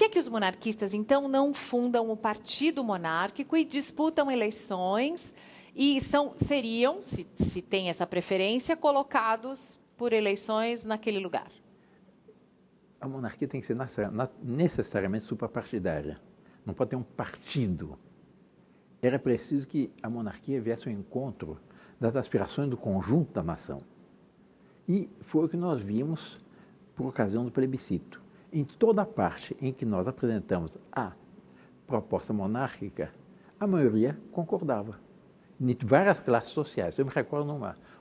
que os monarquistas, então, não fundam o Partido Monárquico e disputam eleições e seriam, se tem essa preferência, colocados por eleições naquele lugar? A monarquia tem que ser necessariamente suprapartidária. Não pode ter um partido. Era preciso que a monarquia viesse ao encontro das aspirações do conjunto da nação. E foi o que nós vimos por ocasião do plebiscito. Em toda parte em que nós apresentamos a proposta monárquica, a maioria concordava. Em várias classes sociais. Eu me recordo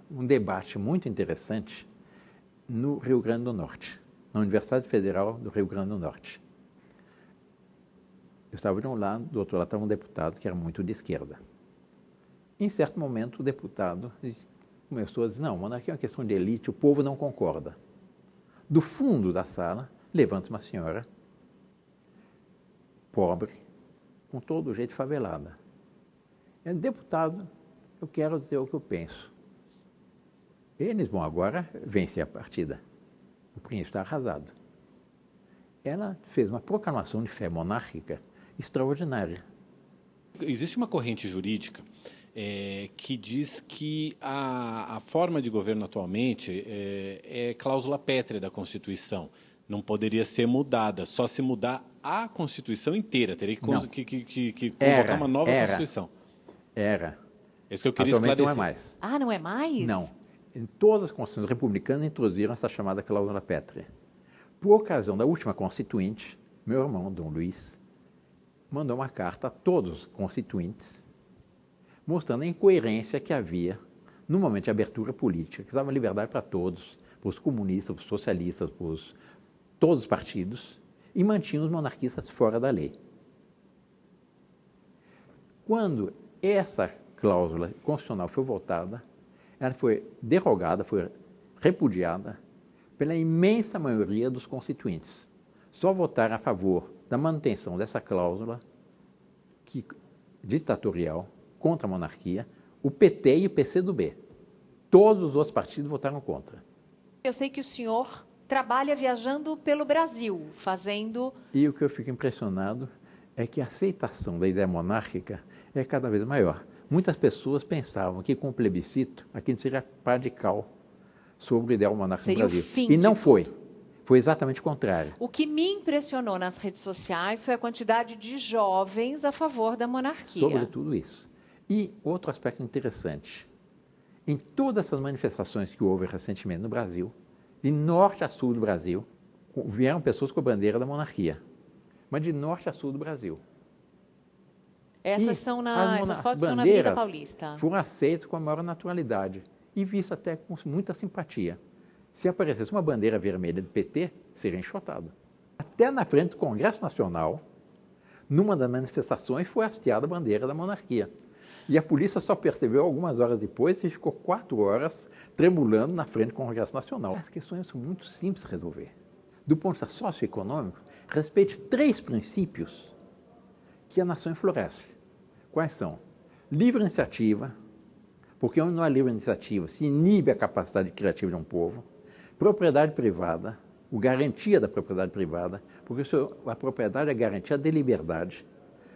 um debate muito interessante no Rio Grande do Norte, na Universidade Federal do Rio Grande do Norte. Eu estava de um lado, do outro lado estava um deputado que era muito de esquerda. Em certo momento, o deputado começou a dizer, não, monarquia é uma questão de elite, o povo não concorda. Do fundo da sala, levanta uma senhora, pobre, com todo o jeito favelada. Deputado, eu quero dizer o que eu penso. Eles vão agora vencer a partida. O príncipe está arrasado. Ela fez uma proclamação de fé monárquica extraordinária. Existe uma corrente jurídica que diz que a forma de governo atualmente é cláusula pétrea da Constituição. Não poderia ser mudada, só se mudar a Constituição inteira. Teria que convocar uma nova Constituição. Era. É isso que eu queria esclarecer. Não é mais. Ah, não é mais? Não. Em todas as constituições republicanas introduziram essa chamada cláusula pétrea. Por ocasião da última Constituinte, meu irmão, Dom Luiz, mandou uma carta a todos os constituintes, mostrando a incoerência que havia no momento de abertura política, que dava liberdade para todos, para os comunistas, para os socialistas, para todos os partidos, e mantinha os monarquistas fora da lei. Quando essa cláusula constitucional foi votada, ela foi derrogada, foi repudiada pela imensa maioria dos constituintes. Só votaram a favor da manutenção dessa cláusula ditatorial contra a monarquia o PT e o PCdoB. Todos os outros partidos votaram contra. Eu sei que o senhor trabalha viajando pelo Brasil, fazendo... E o que eu fico impressionado é que a aceitação da ideia monárquica é cada vez maior. Muitas pessoas pensavam que com o plebiscito aquilo seria radical sobre o ideal monárquico no Brasil. E não foi. Foi exatamente o contrário. O que me impressionou nas redes sociais foi a quantidade de jovens a favor da monarquia. Sobre tudo isso. E outro aspecto interessante. Em todas essas manifestações que houve recentemente no Brasil, de norte a sul do Brasil, vieram pessoas com a bandeira da monarquia. Mas de norte a sul do Brasil. Essas fotos são na Avenida Paulista. Foram aceitas com a maior naturalidade e vistas até com muita simpatia. Se aparecesse uma bandeira vermelha do PT, seria enxotado. Até na frente do Congresso Nacional, numa das manifestações, foi hasteada a bandeira da monarquia. E a polícia só percebeu algumas horas depois e ficou 4 horas tremulando na frente do Congresso Nacional. As questões são muito simples de resolver. Do ponto de vista socioeconômico, respeite 3 princípios que a nação enfloresce. Quais são? Livre iniciativa, porque onde não há livre iniciativa se inibe a capacidade criativa de um povo. Propriedade privada, a garantia da propriedade privada, porque a propriedade é a garantia de liberdade.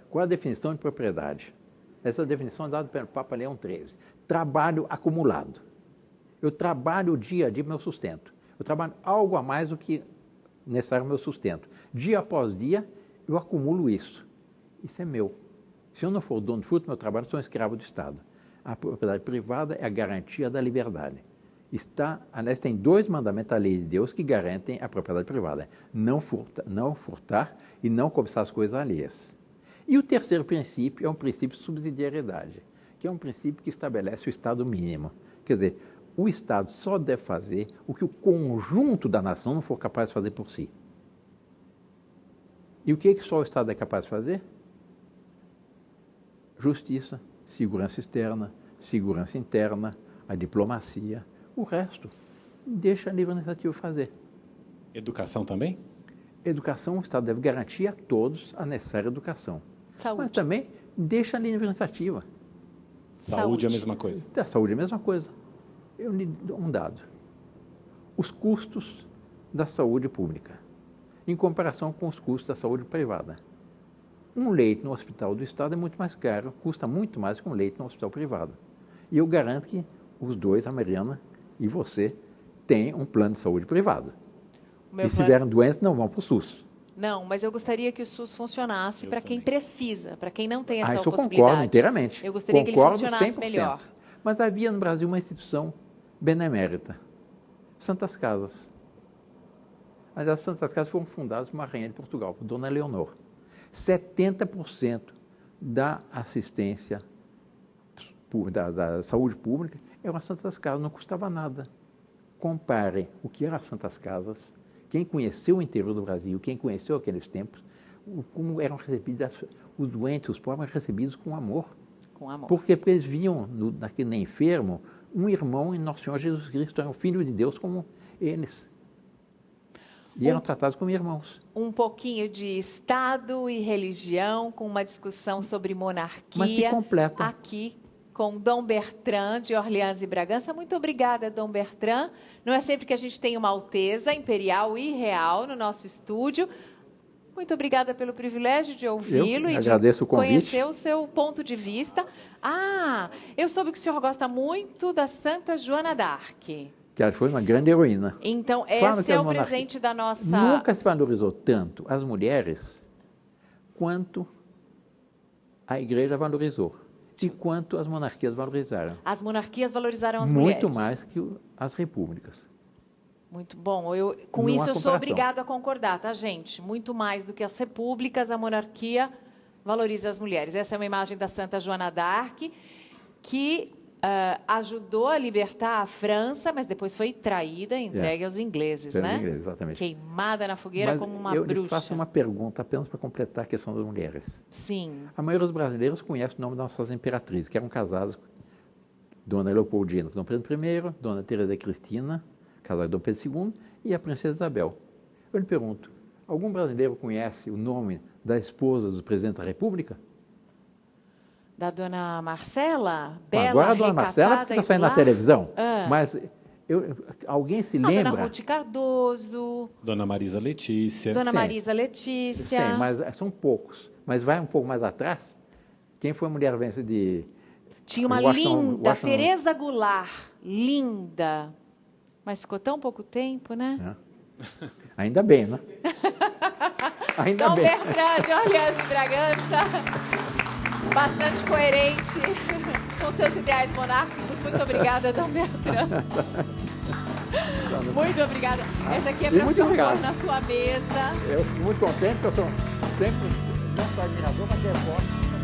Qual a definição de propriedade? Essa definição é dada pelo Papa Leão XIII. Trabalho acumulado. Eu trabalho o dia a dia meu sustento. Eu trabalho algo a mais do que necessário ao meu sustento. Dia após dia, eu acumulo isso. Isso é meu. Se eu não for o dono do fruto do meu trabalho, eu sou um escravo do Estado. A propriedade privada é a garantia da liberdade. Aliás, tem 2 mandamentos da lei de Deus que garantem a propriedade privada. Não furtar e não cobiçar as coisas alheias. E o terceiro princípio é um princípio de subsidiariedade, que é um princípio que estabelece o Estado mínimo. Quer dizer, o Estado só deve fazer o que o conjunto da nação não for capaz de fazer por si. E o que só o Estado é capaz de fazer? Justiça, segurança externa, segurança interna, a diplomacia. O resto, deixa a livre iniciativa fazer. Educação também? Educação, o Estado deve garantir a todos a necessária educação. Saúde. Mas também deixa a livre iniciativa. Saúde é a mesma coisa. A saúde é a mesma coisa. Eu lhe dou um dado. Os custos da saúde pública. em comparação com os custos da saúde privada. Um leito no hospital do Estado é muito mais caro, custa muito mais que um leito no hospital privado. E eu garanto que os dois, a Mariana e você, têm um plano de saúde privado. E se vierem doentes, não vão para o SUS. Não, mas eu gostaria que o SUS funcionasse para quem precisa, para quem não tem essa Isso eu possibilidade. concordo inteiramente. Eu gostaria que ele funcionasse 100%. melhor. Mas havia no Brasil uma instituição benemérita, Santas Casas. Mas as Santas Casas foram fundadas por uma rainha de Portugal, por Dona Leonor. 70% da assistência da saúde pública eram as Santas Casas, não custava nada. Compare o que eram as Santas Casas, quem conheceu o interior do Brasil, quem conheceu aqueles tempos, como eram recebidos, os doentes, os pobres, recebidos com amor. Com amor. Porque eles viam naquele enfermo um irmão em Nosso Senhor Jesus Cristo, era um filho de Deus como eles. E eram tratados como irmãos. Um pouquinho de Estado e religião, com uma discussão sobre monarquia. Mas se completa. Aqui com Dom Bertrand, de Orleans e Bragança. Muito obrigada, Dom Bertrand. Não é sempre que a gente tem uma alteza imperial e real no nosso estúdio. Muito obrigada pelo privilégio de ouvi-lo e agradeço de o convite. Conhecer o seu ponto de vista. Eu soube que o senhor gosta muito da Santa Joana d'Arc. Que ela foi uma grande heroína. Então, esse é o presente da nossa... Nunca se valorizou tanto as mulheres quanto a igreja valorizou e quanto as monarquias valorizaram. As monarquias valorizaram as mulheres. Muito mais que as repúblicas. Muito bom. Com isso, eu sou obrigado a concordar, tá, gente? Muito mais do que as repúblicas, a monarquia valoriza as mulheres. Essa é uma imagem da Santa Joana d'Arc, que ajudou a libertar a França, mas depois foi traída e entregue aos ingleses, né? Aos ingleses, exatamente. Queimada na fogueira mas como uma bruxa. Eu bruxa. faço uma pergunta apenas para completar a questão das mulheres. Sim. A maioria dos brasileiros conhece o nome das suas imperatrizes, que eram casadas com Dona Leopoldina com Dom Pedro I, Dona Teresa Cristina, casada com Dom Pedro II, e a Princesa Isabel. Eu lhe pergunto, algum brasileiro conhece o nome da esposa do presidente da República? Da Dona Marcela? Bela, agora a Dona Marcela que está saindo na televisão. Mas alguém se lembra? Dona Ruth Cardoso. Dona Marisa Letícia. Dona Marisa Letícia. Sim, mas são poucos. Mas vai um pouco mais atrás. Quem foi a mulher vencedora de... Tinha uma linda, Teresa Goulart. Linda. Mas ficou tão pouco tempo, né? Ainda bem, né? Ainda bem. Dom Bertrand de Orleans e Bragança. Bastante coerente com seus ideais monárquicos. Muito obrigada, Dom Bertrand. Muito obrigada. Essa aqui é para o senhor pôr na sua mesa. Eu fico muito contente, porque eu sou sempre não só admirador, mas devoto.